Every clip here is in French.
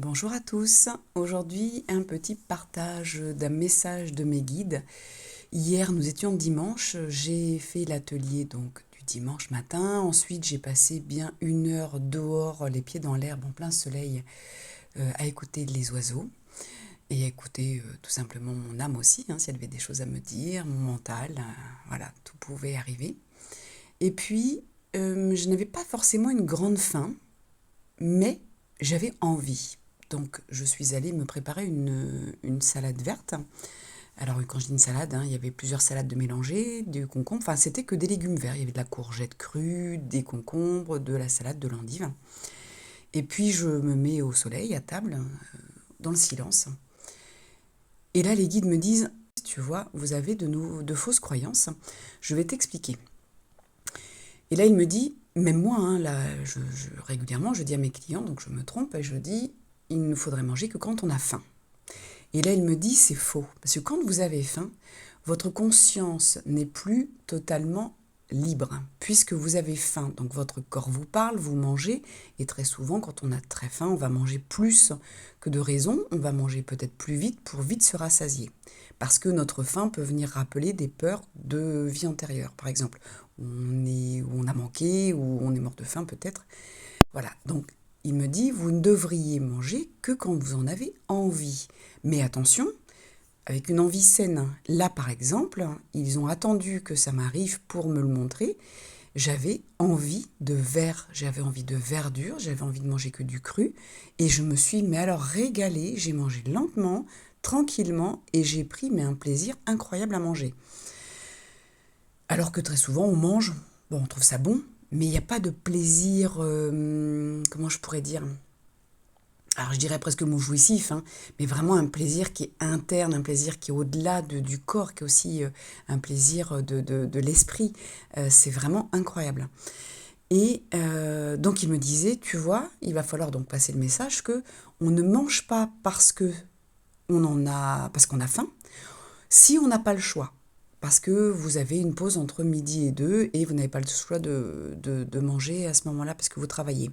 Bonjour à tous. Aujourd'hui, un petit partage d'un message de mes guides. Hier, nous étions dimanche. J'ai fait l'atelier donc du dimanche matin. Ensuite, j'ai passé bien 1 heure dehors, les pieds dans l'herbe, en plein soleil, à écouter les oiseaux et à écouter tout simplement mon âme aussi, si elle avait des choses à me dire, mon mental. Voilà, tout pouvait arriver. Et puis, je n'avais pas forcément une grande faim, mais j'avais envie. Donc je suis allée me préparer une salade verte. Alors quand je dis une salade, il y avait plusieurs salades de mélangées, du concombre, enfin c'était que des légumes verts. Il y avait de la courgette crue, des concombres, de la salade, de l'endive. Et puis je me mets au soleil, à table, dans le silence. Et là les guides me disent, tu vois, vous avez de fausses croyances, je vais t'expliquer. Et là il me dit, même moi, là, régulièrement je dis à mes clients, donc je me trompe et je dis, il ne faudrait manger que quand on a faim. Et là, il me dit, c'est faux. Parce que quand vous avez faim, votre conscience n'est plus totalement libre, puisque vous avez faim. Donc votre corps vous parle, vous mangez, et très souvent, quand on a très faim, on va manger plus que de raison, on va manger peut-être plus vite pour vite se rassasier. Parce que notre faim peut venir rappeler des peurs de vie antérieure, par exemple. On a manqué, ou on est mort de faim peut-être. Voilà, donc il me dit, vous ne devriez manger que quand vous en avez envie. Mais attention, avec une envie saine. Là, par exemple, ils ont attendu que ça m'arrive pour me le montrer. J'avais envie de verre, j'avais envie de verdure, j'avais envie de manger que du cru. Et je me suis, mais alors régalée, j'ai mangé lentement, tranquillement, et j'ai pris un plaisir incroyable à manger. Alors que très souvent, on mange, bon, on trouve ça bon, mais il n'y a pas de plaisir, comment je pourrais dire, alors je dirais presque le mot jouissif, mais vraiment un plaisir qui est interne, un plaisir qui est au-delà du corps, qui est aussi un plaisir de l'esprit. C'est vraiment incroyable. Et donc il me disait, tu vois, il va falloir donc passer le message que on ne mange pas parce qu'on a faim, si on n'a pas le choix. Parce que vous avez une pause entre midi et 2 et vous n'avez pas le choix de manger à ce moment-là parce que vous travaillez.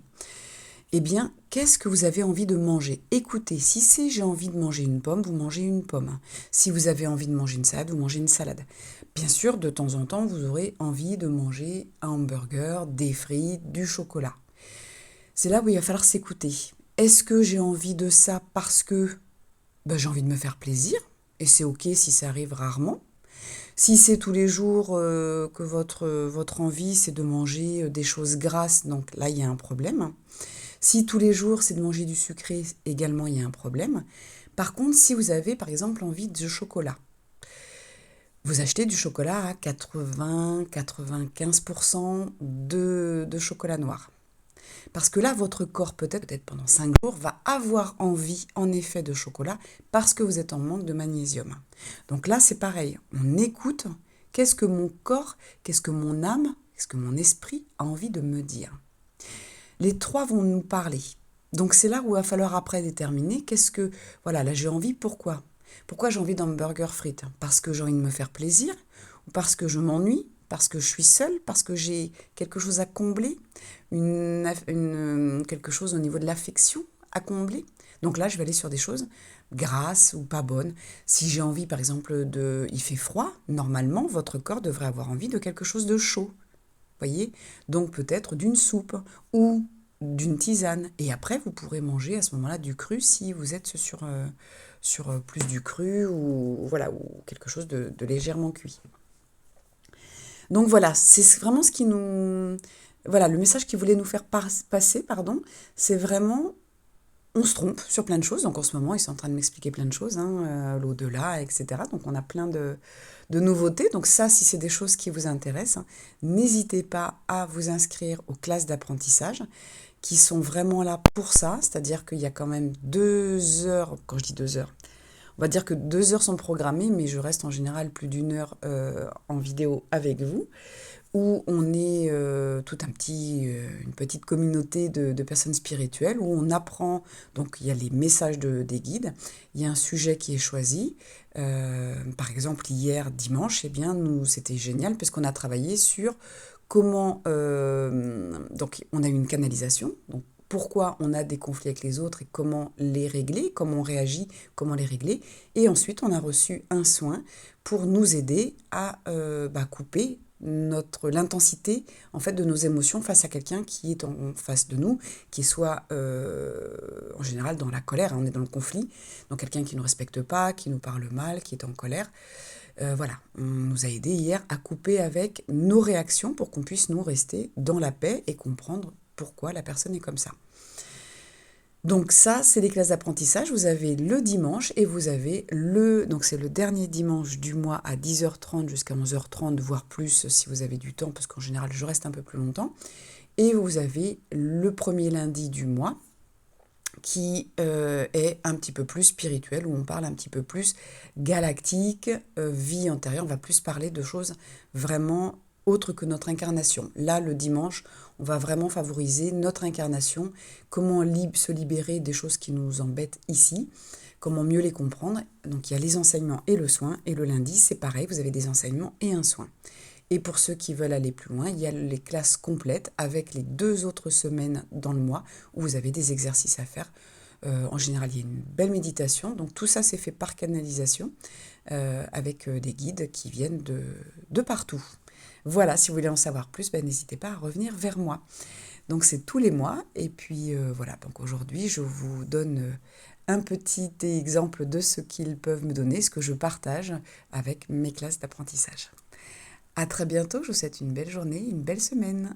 Eh bien, qu'est-ce que vous avez envie de manger? Écoutez, si c'est j'ai envie de manger une pomme, vous mangez une pomme. Si vous avez envie de manger une salade, vous mangez une salade. Bien sûr, de temps en temps, vous aurez envie de manger un hamburger, des frites, du chocolat. C'est là où il va falloir s'écouter. Est-ce que j'ai envie de ça parce que j'ai envie de me faire plaisir? Et c'est ok si ça arrive rarement. Si c'est tous les jours que votre envie, c'est de manger des choses grasses, donc là, il y a un problème. Si tous les jours, c'est de manger du sucré, également, il y a un problème. Par contre, si vous avez, par exemple, envie de chocolat, vous achetez du chocolat à 80-95% de chocolat noir. Parce que là, votre corps, peut-être pendant 5 jours, va avoir envie, en effet, de chocolat parce que vous êtes en manque de magnésium. Donc là, c'est pareil. On écoute. Qu'est-ce que mon corps, qu'est-ce que mon âme, qu'est-ce que mon esprit a envie de me dire? Les trois vont nous parler. Donc c'est là où il va falloir après déterminer voilà, là j'ai envie, pourquoi? Pourquoi j'ai envie d'un burger frites? Parce que j'ai envie de me faire plaisir? Ou parce que je m'ennuie? Parce que je suis seule? Parce que j'ai quelque chose à combler? Quelque chose au niveau de l'affection à combler? Donc là, je vais aller sur des choses grasses ou pas bonnes. Si j'ai envie, par exemple, il fait froid, normalement, votre corps devrait avoir envie de quelque chose de chaud. Voyez? Donc peut-être d'une soupe ou d'une tisane. Et après, vous pourrez manger à ce moment-là du cru si vous êtes sur plus du cru ou, voilà, ou quelque chose de légèrement cuit. Donc voilà, c'est vraiment ce qui nous... Voilà, le message qu'il voulait nous faire passer, pardon, c'est vraiment on se trompe sur plein de choses. Donc en ce moment, ils sont en train de m'expliquer plein de choses, l'au-delà, etc. Donc on a plein de nouveautés. Donc ça, si c'est des choses qui vous intéressent, n'hésitez pas à vous inscrire aux classes d'apprentissage qui sont vraiment là pour ça. C'est-à-dire qu'il y a quand même 2 heures, quand je dis 2 heures, on va dire que 2 heures sont programmées, mais je reste en général plus d'1 heure en vidéo avec vous où on est une petite communauté de personnes spirituelles, où on apprend, donc il y a les messages des guides, il y a un sujet qui est choisi. Par exemple, hier, dimanche, eh bien, c'était génial, puisqu'on a travaillé sur comment... donc, on a eu une canalisation, donc pourquoi on a des conflits avec les autres et comment les régler, comment on réagit, comment les régler. Et ensuite, on a reçu un soin pour nous aider à couper l'intensité en fait de nos émotions face à quelqu'un qui est en face de nous, qui soit en général dans la colère, hein, on est dans le conflit, donc quelqu'un qui ne nous respecte pas, qui nous parle mal, qui est en colère. Voilà, on nous a aidé hier à couper avec nos réactions pour qu'on puisse nous rester dans la paix et comprendre pourquoi la personne est comme ça. Donc ça, c'est les classes d'apprentissage. Vous avez le dimanche et vous avez donc c'est le dernier dimanche du mois à 10h30 jusqu'à 11h30, voire plus si vous avez du temps, parce qu'en général, je reste un peu plus longtemps. Et vous avez le premier lundi du mois qui est un petit peu plus spirituel, où on parle un petit peu plus galactique, vie antérieure. On va plus parler de choses vraiment autres que notre incarnation. Là, le dimanche, on va vraiment favoriser notre incarnation, comment se libérer des choses qui nous embêtent ici, comment mieux les comprendre. Donc il y a les enseignements et le soin, et le lundi, c'est pareil, vous avez des enseignements et un soin. Et pour ceux qui veulent aller plus loin, il y a les classes complètes avec les 2 autres semaines dans le mois où vous avez des exercices à faire. En général, il y a une belle méditation. Donc tout ça, c'est fait par canalisation avec des guides qui viennent de partout. Voilà, si vous voulez en savoir plus, n'hésitez pas à revenir vers moi. Donc c'est tous les mois. Et puis voilà, donc aujourd'hui, je vous donne un petit exemple de ce qu'ils peuvent me donner, ce que je partage avec mes classes d'apprentissage. À très bientôt, je vous souhaite une belle journée, une belle semaine.